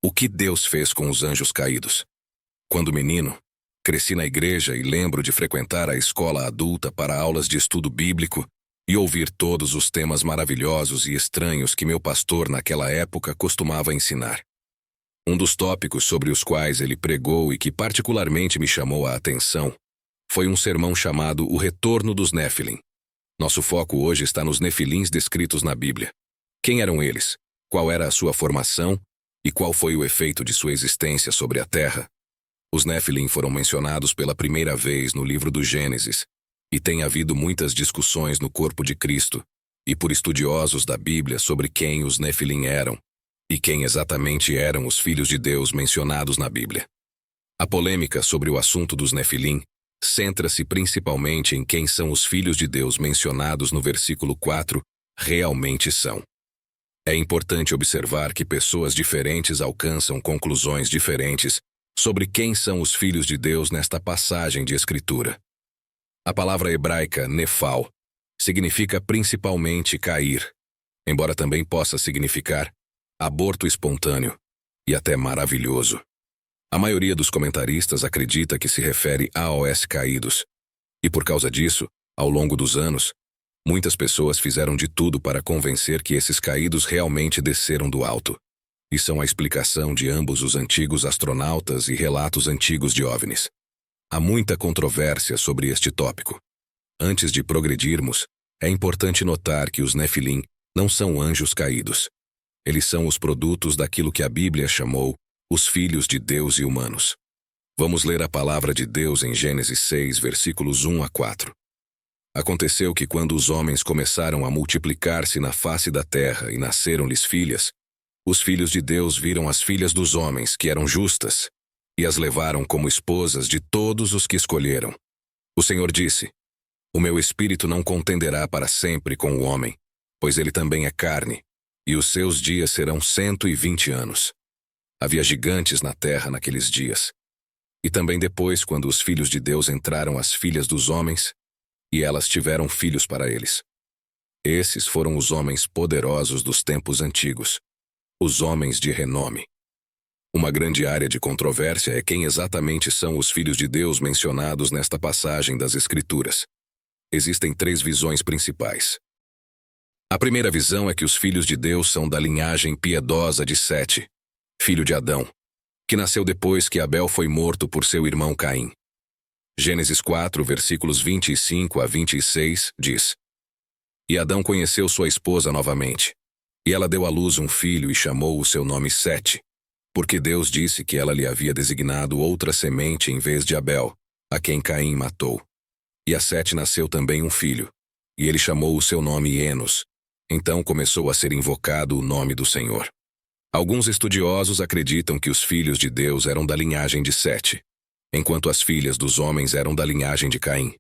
O que Deus fez com os anjos caídos? Quando menino, cresci na igreja e lembro de frequentar a escola adulta para aulas de estudo bíblico e ouvir todos os temas maravilhosos e estranhos que meu pastor naquela época costumava ensinar. Um dos tópicos sobre os quais ele pregou e que particularmente me chamou a atenção foi um sermão chamado O Retorno dos Néfilim. Nosso foco hoje está nos Nefilins descritos na Bíblia. Quem eram eles? Qual era a sua formação? E qual foi o efeito de sua existência sobre a Terra? Os Néfilim foram mencionados pela primeira vez no livro do Gênesis, e tem havido muitas discussões no corpo de Cristo e por estudiosos da Bíblia sobre quem os Néfilim eram e quem exatamente eram os filhos de Deus mencionados na Bíblia. A polêmica sobre o assunto dos Néfilim centra-se principalmente em quem são os filhos de Deus mencionados no versículo 4 realmente são. É importante observar que pessoas diferentes alcançam conclusões diferentes sobre quem são os filhos de Deus nesta passagem de Escritura. A palavra hebraica nefal significa principalmente cair, embora também possa significar aborto espontâneo e até maravilhoso. A maioria dos comentaristas acredita que se refere a aos caídos, e por causa disso, ao longo dos anos, muitas pessoas fizeram de tudo para convencer que esses caídos realmente desceram do alto, e são a explicação de ambos os antigos astronautas e relatos antigos de OVNIs. Há muita controvérsia sobre este tópico. Antes de progredirmos, é importante notar que os Nefilim não são anjos caídos. Eles são os produtos daquilo que a Bíblia chamou os filhos de Deus e humanos. Vamos ler a palavra de Deus em Gênesis 6, versículos 1 a 4. Aconteceu que quando os homens começaram a multiplicar-se na face da terra e nasceram-lhes filhas, os filhos de Deus viram as filhas dos homens, que eram justas, e as levaram como esposas de todos os que escolheram. O Senhor disse: O meu espírito não contenderá para sempre com o homem, pois ele também é carne, e os seus dias serão 120 anos. Havia gigantes na terra naqueles dias. E também depois, quando os filhos de Deus entraram as filhas dos homens, e elas tiveram filhos para eles. Esses foram os homens poderosos dos tempos antigos, os homens de renome. Uma grande área de controvérsia é quem exatamente são os filhos de Deus mencionados nesta passagem das Escrituras. Existem 3 visões principais. A primeira visão é que os filhos de Deus são da linhagem piedosa de Sete, filho de Adão, que nasceu depois que Abel foi morto por seu irmão Caim. Gênesis 4, versículos 25 a 26, diz: E Adão conheceu sua esposa novamente, e ela deu à luz um filho e chamou o seu nome Sete, porque Deus disse que ela lhe havia designado outra semente em vez de Abel, a quem Caim matou. E a Sete nasceu também um filho, e ele chamou o seu nome Enos. Então começou a ser invocado o nome do Senhor. Alguns estudiosos acreditam que os filhos de Deus eram da linhagem de Sete, enquanto as filhas dos homens eram da linhagem de Caim.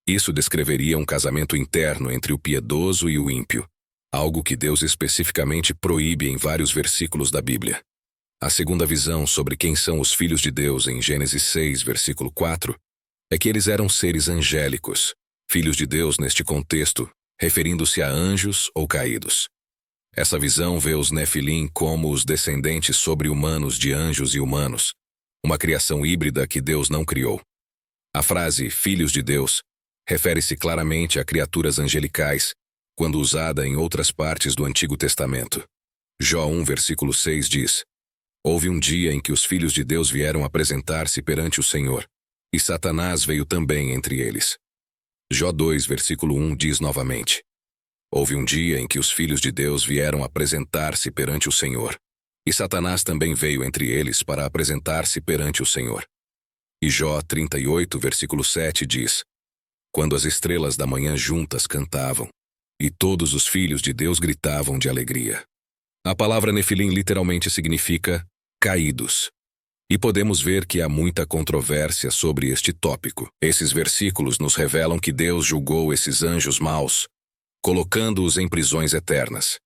Isso descreveria um casamento interno entre o piedoso e o ímpio, algo que Deus especificamente proíbe em vários versículos da Bíblia. A segunda visão sobre quem são os filhos de Deus em Gênesis 6, versículo 4, é que eles eram seres angélicos, filhos de Deus neste contexto, referindo-se a anjos ou caídos. Essa visão vê os Nefilim como os descendentes sobre-humanos de anjos e humanos, uma criação híbrida que Deus não criou. A frase filhos de Deus refere-se claramente a criaturas angelicais, quando usada em outras partes do Antigo Testamento. Jó 1, versículo 6 diz: Houve um dia em que os filhos de Deus vieram apresentar-se perante o Senhor, e Satanás veio também entre eles. Jó 2, versículo 1 diz novamente: Houve um dia em que os filhos de Deus vieram apresentar-se perante o Senhor, e Satanás também veio entre eles para apresentar-se perante o Senhor. E Jó 38, versículo 7 diz: Quando as estrelas da manhã juntas cantavam, e todos os filhos de Deus gritavam de alegria. A palavra Nefilim literalmente significa caídos. E podemos ver que há muita controvérsia sobre este tópico. Esses versículos nos revelam que Deus julgou esses anjos maus, colocando-os em prisões eternas.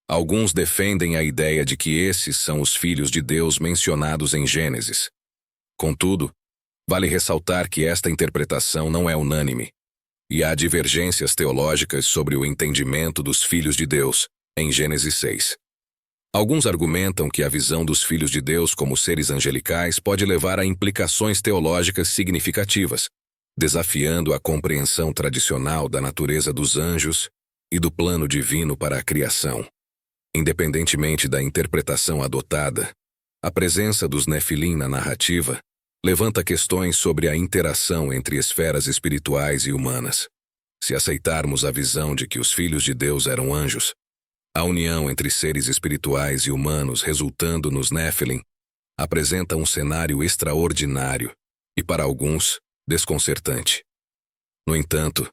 Alguns defendem a ideia de que esses são os filhos de Deus mencionados em Gênesis. Contudo, vale ressaltar que esta interpretação não é unânime, e há divergências teológicas sobre o entendimento dos filhos de Deus em Gênesis 6. Alguns argumentam que a visão dos filhos de Deus como seres angelicais pode levar a implicações teológicas significativas, desafiando a compreensão tradicional da natureza dos anjos e do plano divino para a criação. Independentemente da interpretação adotada, a presença dos Nefilim na narrativa levanta questões sobre a interação entre esferas espirituais e humanas. Se aceitarmos a visão de que os filhos de Deus eram anjos, a união entre seres espirituais e humanos resultando nos Nefilim apresenta um cenário extraordinário e, para alguns, desconcertante. No entanto,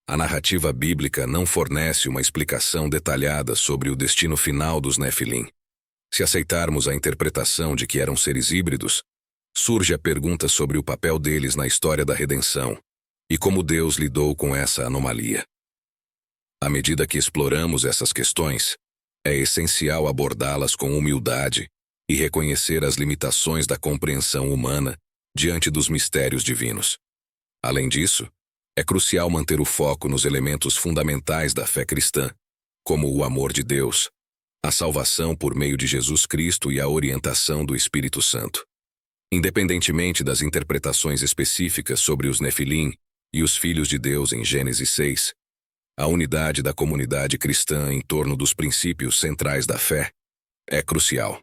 a narrativa bíblica não fornece uma explicação detalhada sobre o destino final dos Nefilim. Se aceitarmos a interpretação de que eram seres híbridos, surge a pergunta sobre o papel deles na história da redenção e como Deus lidou com essa anomalia. À medida que exploramos essas questões, é essencial abordá-las com humildade e reconhecer as limitações da compreensão humana diante dos mistérios divinos. Além disso, é crucial manter o foco nos elementos fundamentais da fé cristã, como o amor de Deus, a salvação por meio de Jesus Cristo e a orientação do Espírito Santo. Independentemente das interpretações específicas sobre os Nefilim e os filhos de Deus em Gênesis 6, a unidade da comunidade cristã em torno dos princípios centrais da fé é crucial.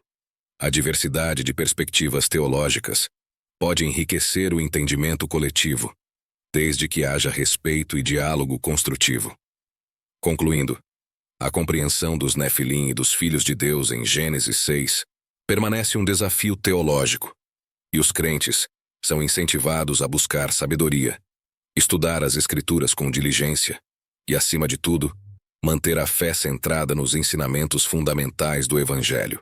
A diversidade de perspectivas teológicas pode enriquecer o entendimento coletivo, desde que haja respeito e diálogo construtivo. Concluindo, a compreensão dos Nefilim e dos filhos de Deus em Gênesis 6 permanece um desafio teológico, e os crentes são incentivados a buscar sabedoria, estudar as Escrituras com diligência e, acima de tudo, manter a fé centrada nos ensinamentos fundamentais do Evangelho.